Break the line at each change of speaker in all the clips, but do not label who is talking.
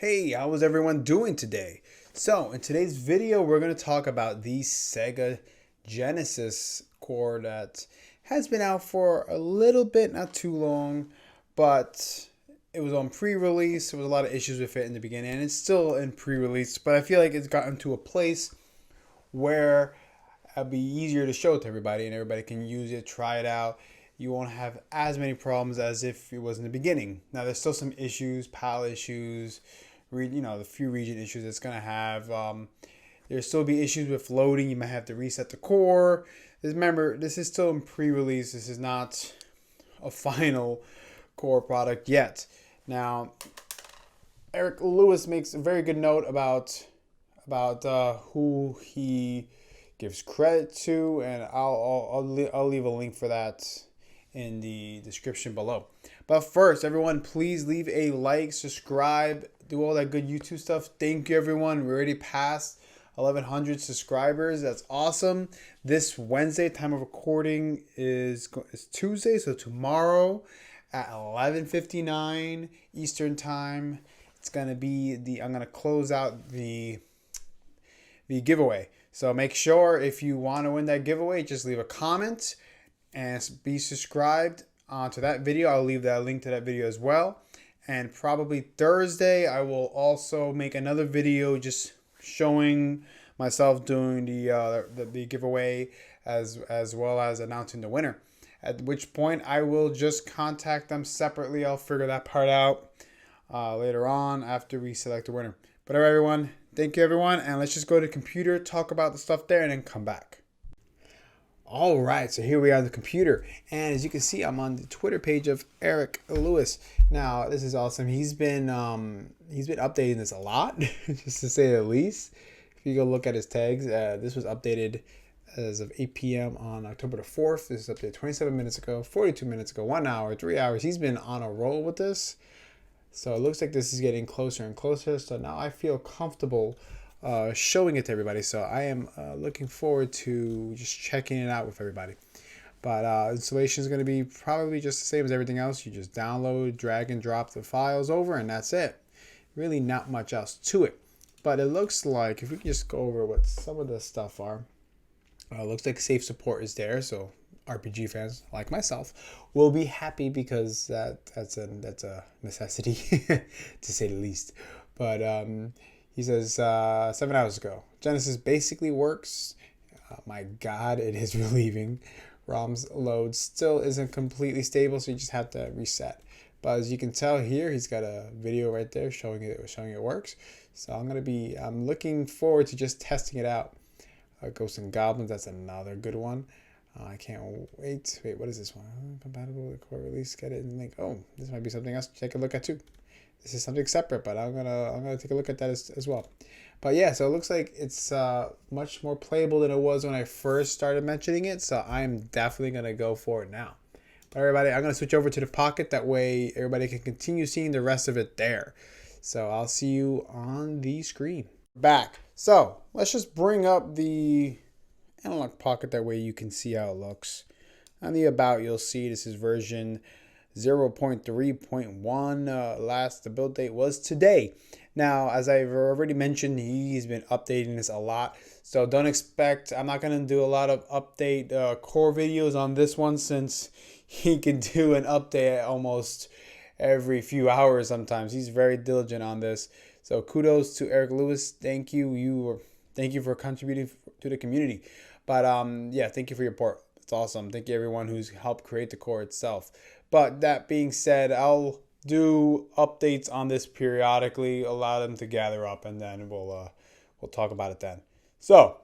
Hey, how was everyone doing today? So, in today's video, we're going to talk about the Sega Genesis core that has been out for a little bit, not too long, but it was on pre-release. There was a lot of issues with it in the beginning, and it's still in pre-release, but I feel like it's gotten to a place where it'll be easier to show it to everybody, and everybody can use it, try it out. You won't have as many problems as if it was in the beginning. Now, there's still some issues, PAL issues, the few region issues it's going to have. There'll still be issues with loading. You might have to reset the core. Remember, this is still in pre-release. This is not a final core product yet. Now, Eric Lewis makes a very good note about who he gives credit to, and I'll leave a link for that in the description below. But first, everyone, please leave a like, subscribe, do all that good YouTube stuff. Thank you, everyone. We already passed 1,100 subscribers. That's awesome. This Wednesday, time of recording is Tuesday, so tomorrow at 11:59 Eastern time, it's gonna be I'm gonna close out the giveaway. So make sure if you want to win that giveaway, just leave a comment and be subscribed to that video. I'll leave that link to that video as well. And probably Thursday, I will also make another video just showing myself doing the giveaway as well as announcing the winner. At which point, I will just contact them separately. I'll figure that part out later on after we select the winner. But all right, everyone. Thank you, everyone. And let's just go to the computer, talk about the stuff there, and then come back. All right, so here we are on the computer. And as you can see, I'm on the Twitter page of Eric Lewis. Now, this is awesome. He's been updating this a lot, just to say the least. If you go look at his tags, this was updated as of 8 p.m. on October the 4th. This is updated 27 minutes ago, 42 minutes ago, 1 hour, 3 hours. He's been on a roll with this. So it looks like this is getting closer and closer. So now I feel comfortable showing it to everybody. So I am looking forward to just checking it out with everybody. But installation is going to be probably just the same as everything else. You just download, drag and drop the files over, and that's it. Really not much else to it. But it looks like, if we can just go over what some of the stuff are. It looks like safe support is there. So RPG fans like myself will be happy because that's a necessity to say the least. But he says 7 hours ago, Genesis basically works. My God, it is relieving. ROM's load still isn't completely stable, so you just have to reset. But as you can tell here, he's got a video right there showing it works. So I'm looking forward to just testing it out. Ghosts and Goblins, that's another good one. I can't wait. Wait, what is this one? Compatible with core release. Get it and link. Oh, this might be something else to take a look at too. This is something separate, but I'm gonna take a look at that as well. But yeah, so it looks like it's much more playable than it was when I first started mentioning it. So I'm definitely gonna go for it now. But everybody, I'm gonna switch over to the Pocket. That way, everybody can continue seeing the rest of it there. So I'll see you on the screen. Back. So let's just bring up the Analogue Pocket, that way you can see how it looks. On the about, you'll see this is version 0.3.1. The build date was today. Now, as I've already mentioned, he's been updating this a lot. So don't expect, I'm not going to do a lot of update core videos on this one, since he can do an update almost every few hours sometimes. He's very diligent on this. So kudos to Eric Lewis. Thank you. Thank you for contributing to the community. But yeah, thank you for your support. It's awesome. Thank you everyone who's helped create the core itself. But that being said, I'll do updates on this periodically, allow them to gather up, and then we'll talk about it then. So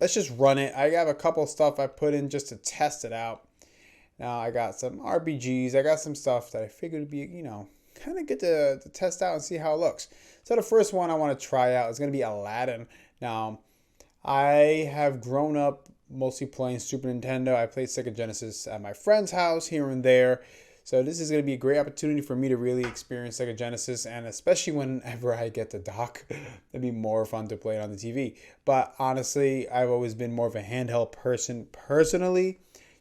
let's just run it. I have a couple of stuff I put in just to test it out. Now I got some RPGs. I got some stuff that I figured would be, kind of get to test out and see how it looks. So the first one I want to try out is going to be Aladdin. Now, I have grown up mostly playing Super Nintendo. I played Sega Genesis at my friend's house here and there. So this is going to be a great opportunity for me to really experience Sega Genesis, and especially whenever I get the dock, it'd be more fun to play it on the TV. But honestly, I've always been more of a handheld person personally,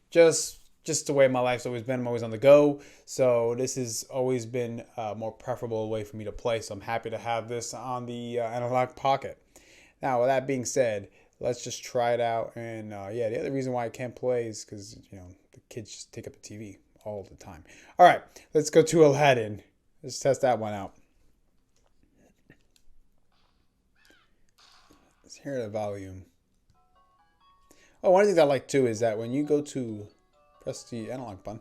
just just the way my life's always been. I'm always on the go. So this has always been a more preferable way for me to play. So I'm happy to have this on the Analogue Pocket. Now, with that being said, let's just try it out. And yeah, the other reason why I can't play is because, you know, the kids just take up the TV all the time. All right, let's go to Aladdin. Let's test that one out. Let's hear the volume. Oh, one of the things I like too is that when you go to press the analog button,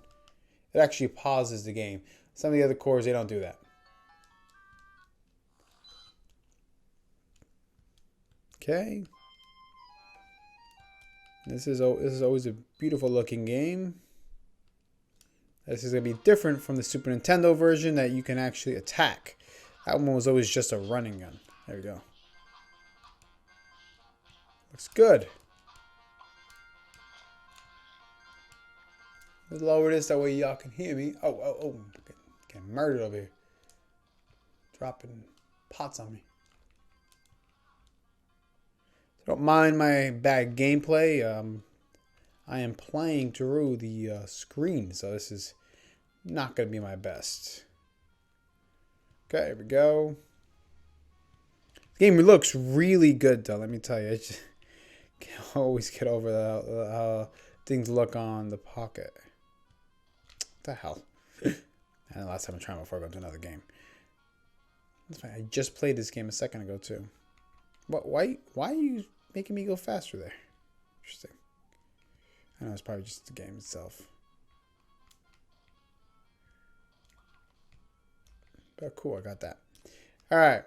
it actually pauses the game. Some of the other cores, they don't do that. Okay. This is always a beautiful looking game. This is going to be different from the Super Nintendo version that you can actually attack. That one was always just a running gun. There we go. Looks good. Let's lower this, that way y'all can hear me. Oh. Getting murdered over here. Dropping pots on me. Don't mind my bad gameplay. I am playing through the screen, so this is not going to be my best. Okay, here we go. The game looks really good, though, let me tell you. I just can't always get over how things look on the Pocket. What the hell? And the last time I'm trying before I go to another game. That's fine. I just played this game a second ago, too. But why are you making me go faster there? Interesting. I know it's probably just the game itself. But cool, I got that. Alright.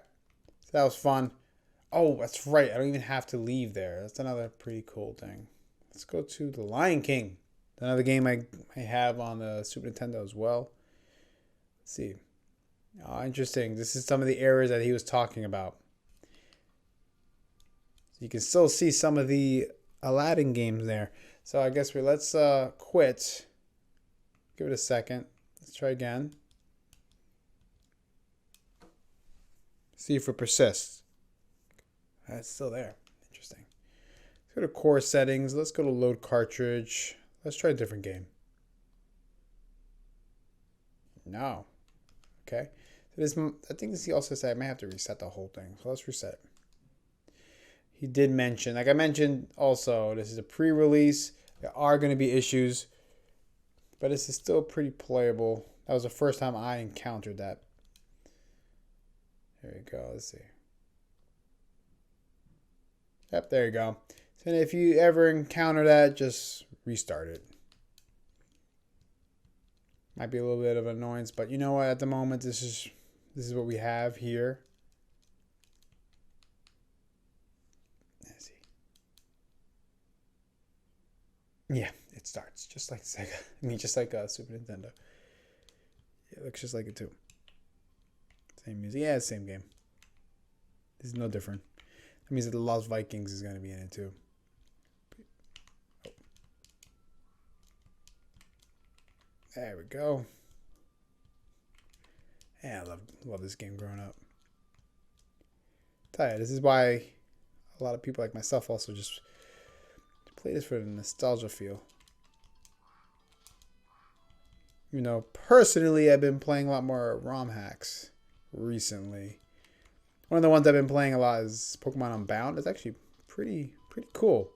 So that was fun. Oh, that's right. I don't even have to leave there. That's another pretty cool thing. Let's go to The Lion King. Another game I have on the Super Nintendo as well. Let's see. Oh, interesting. This is some of the errors that he was talking about. You can still see some of the Aladdin games there. So I guess let's quit. Give it a second. Let's try again. See if it persists. It's still there. Interesting. Let's go to core settings. Let's go to load cartridge. Let's try a different game. No. Okay. So this, I think this he also said I might have to reset the whole thing. So let's reset it. He did mention, like I mentioned also, this is a pre-release. There are going to be issues, but this is still pretty playable. That was the first time I encountered that. There you go. Let's see. Yep, there you go. So if you ever encounter that, just restart it. Might be a little bit of annoyance, but you know what? At the moment, this is what we have here. Let's see. Yeah, it starts just like Sega. I mean, just like Super Nintendo. Yeah, it looks just like it too. Same music. Yeah, same game. This is no different. That means that the Lost Vikings is going to be in it too. There we go. Yeah, I love this game growing up. Tell you, this is why a lot of people like myself also just play this for the nostalgia feel. You know, personally, I've been playing a lot more ROM hacks recently. One of the ones I've been playing a lot is Pokemon Unbound. It's actually pretty cool.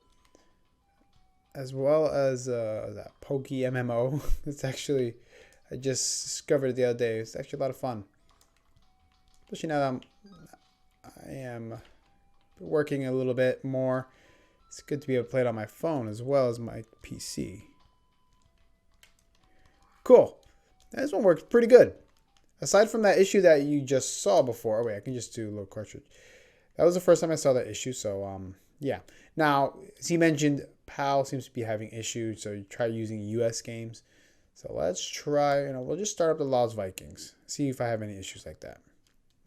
As well as that Poke MMO. It's actually, I just discovered it the other day. It's actually a lot of fun. Especially now that I am working a little bit more. It's good to be able to play it on my phone as well as my PC. Cool. This one works pretty good. Aside from that issue that you just saw before. Oh wait, I can just do a little cartridge. That was the first time I saw that issue. So yeah. Now, as he mentioned, PAL seems to be having issues. So you try using US games. So let's try, we'll just start up the Lost Vikings. See if I have any issues like that.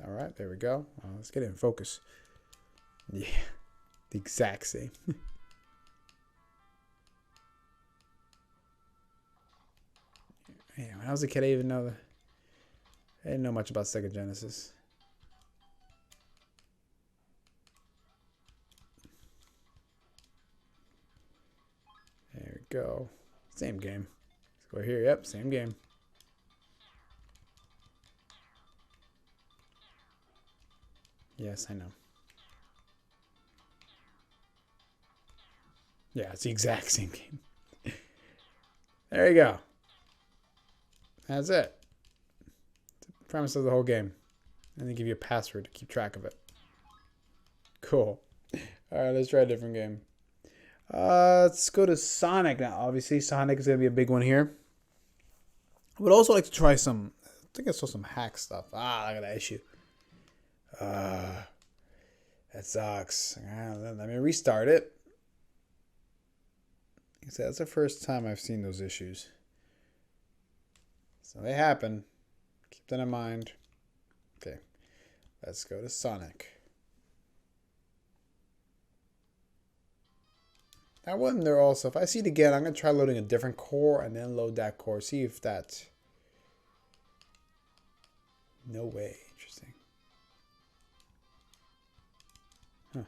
All right, there we go. Let's get it in focus. Yeah, the exact same. Man, when I was a kid, I didn't know much about Sega Genesis. There we go. Same game. Go here. Yep, same game. Yes, I know. Yeah, it's the exact same game. There you go. That's it. It's the premise of the whole game. And they give you a password to keep track of it. Cool. Alright, let's try a different game. Let's go to Sonic now. Obviously, Sonic is going to be a big one here. I would also like to try some... I think I saw some hack stuff. Ah, look at that issue. That sucks. Let me restart it. Like I said, that's the first time I've seen those issues. So they happen. Keep that in mind. Okay. Let's go to Sonic. That one there also. If I see it again, I'm going to try loading a different core and then load that core. See if that... No way. Interesting. Huh.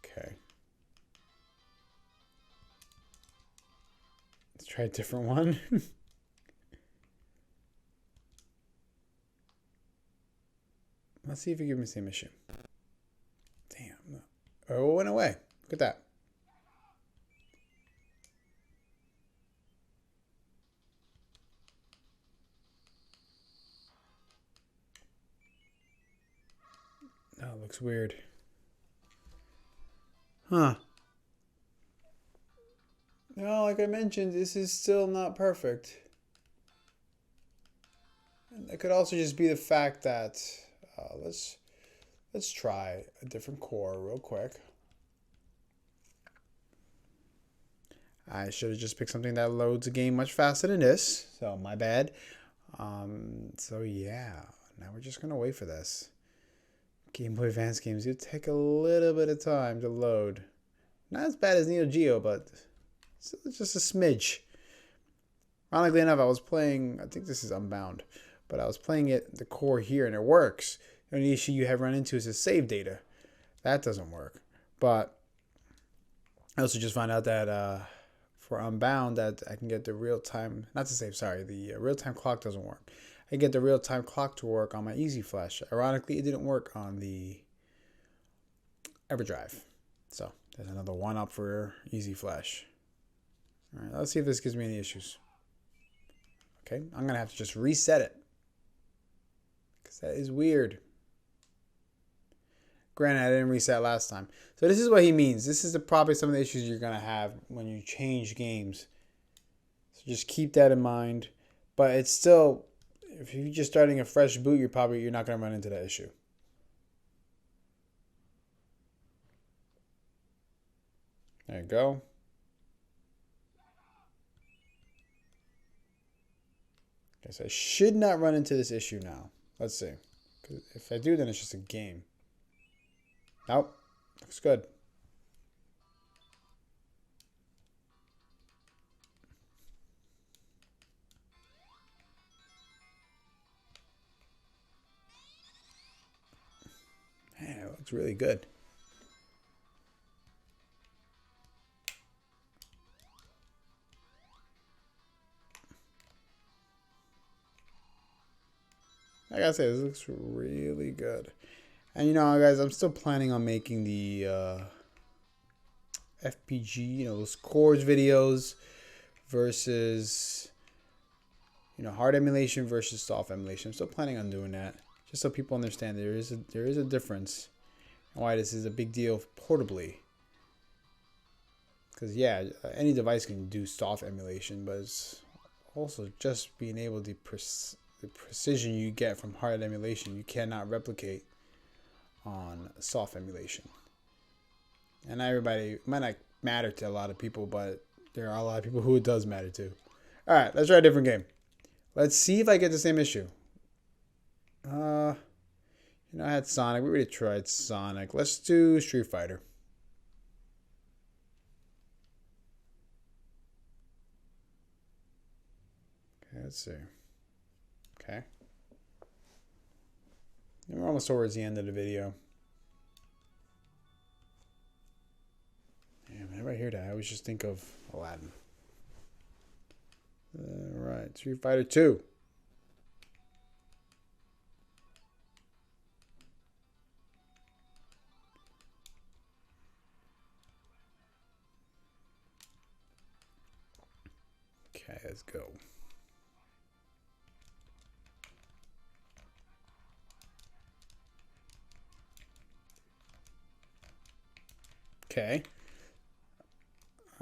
Okay. Let's try a different one. Let's see if it gives me the same issue. Damn. Oh, it went away. Look at that. Oh, it looks weird. Huh. No, like I mentioned, this is still not perfect. And it could also just be the fact that let's try a different core real quick. I should have just picked something that loads a game much faster than this. So my bad. So yeah, now we're just gonna wait for this. Game Boy Advance games do take a little bit of time to load. Not as bad as Neo Geo, but it's just a smidge. Ironically enough, I was playing, I think this is Unbound, but I was playing the core here and it works. The only issue you have run into is the save data. That doesn't work. But I also just found out that for Unbound that I can get the real-time, not to save, sorry, the real-time clock doesn't work. I get the real-time clock to work on my Easy Flash. Ironically, it didn't work on the EverDrive. So there's another one up for Easy Flash. All right, let's see if this gives me any issues. Okay, I'm going to have to just reset it, because that is weird. Granted, I didn't reset last time. So this is what he means. This is probably some of the issues you're going to have when you change games. So just keep that in mind. But it's still, if you're just starting a fresh boot, you're not going to run into that issue. There you go. Okay, so I should not run into this issue now. Let's see. 'Cause if I do, then it's just a game. Nope. Looks good. Man, it looks really good. I gotta say, this looks really good. And you know, guys, I'm still planning on making the FPG, you know, those cores videos versus, you know, hard emulation versus soft emulation. I'm still planning on doing that, just so people understand there is a difference and why this is a big deal portably. Because yeah, any device can do soft emulation, but it's also just being able to the precision you get from hard emulation you cannot replicate on soft emulation. And everybody, it might not matter to a lot of people, but there are a lot of people who it does matter to. All right, let's try a different game. Let's see if I get the same issue. You know, I had Sonic. We already tried Sonic. Let's do Street Fighter. Okay, let's see. Okay. We're almost towards the end of the video. Damn, Whenever I hear that, I always just think of Aladdin. Alright, Street Fighter 2. Okay, let's go. Okay.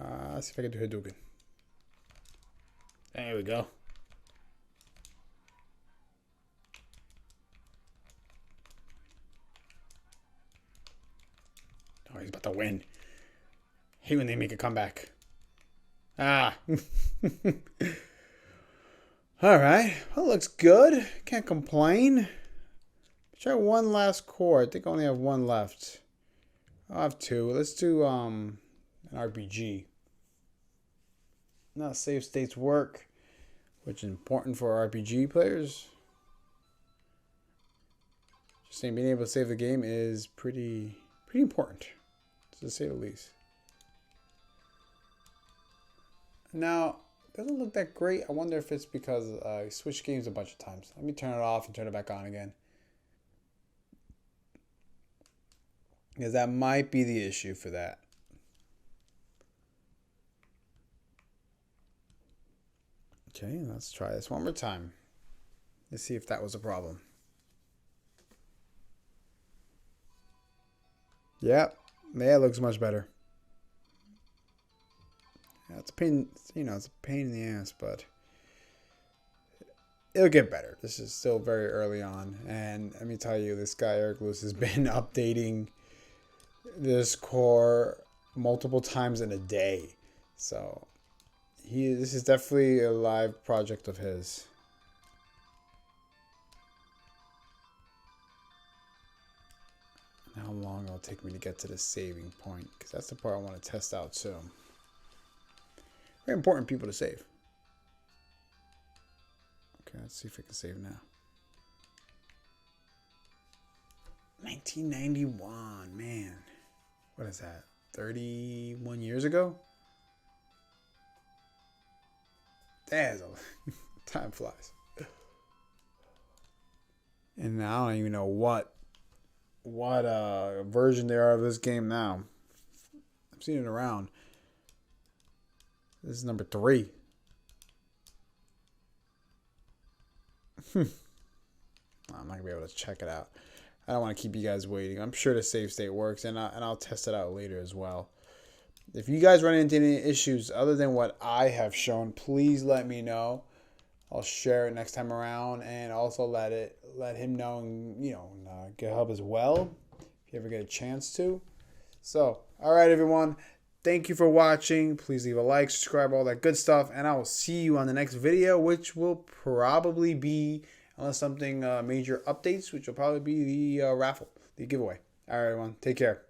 Let's see if I can do Hadouken. There we go. Oh, he's about to win. Hate when they make a comeback. Ah. Alright. Well, looks good. Can't complain. Try one last core. I think I only have one left. I'll have two. Let's do an RPG. Now save states work, which is important for RPG players. Just saying, being able to save the game is pretty important, to say the least. Now, it doesn't look that great. I wonder if it's because I switched games a bunch of times. Let me turn it off and turn it back on again. Because that might be the issue for that. Okay, let's try this one more time. Let's see if that was a problem. Yep, yeah, it looks much better. Yeah, it's a pain, it's a pain in the ass, but it'll get better. This is still very early on, and let me tell you, this guy Eric Lewis has been updating this core multiple times in a day. So this is definitely a live project of his. How long it'll take me to get to the saving point, because that's the part I want to test out too. Very important people to save. Okay, let's see if I can save now. 1991, man. What is that? 31 years ago? That's time flies. And now I don't even know what version there are of this game now. I've seen it around. This is number 3. I'm not gonna be able to check it out. I don't want to keep you guys waiting. I'm sure the save state works, and I'll test it out later as well. If you guys run into any issues other than what I have shown, please let me know. I'll share it next time around, and also let him know in GitHub as well, if you ever get a chance to. So, all right, everyone. Thank you for watching. Please leave a like, subscribe, all that good stuff, and I will see you on the next video, which will probably be, unless something major updates, which will probably be the raffle, the giveaway. All right, everyone. Take care.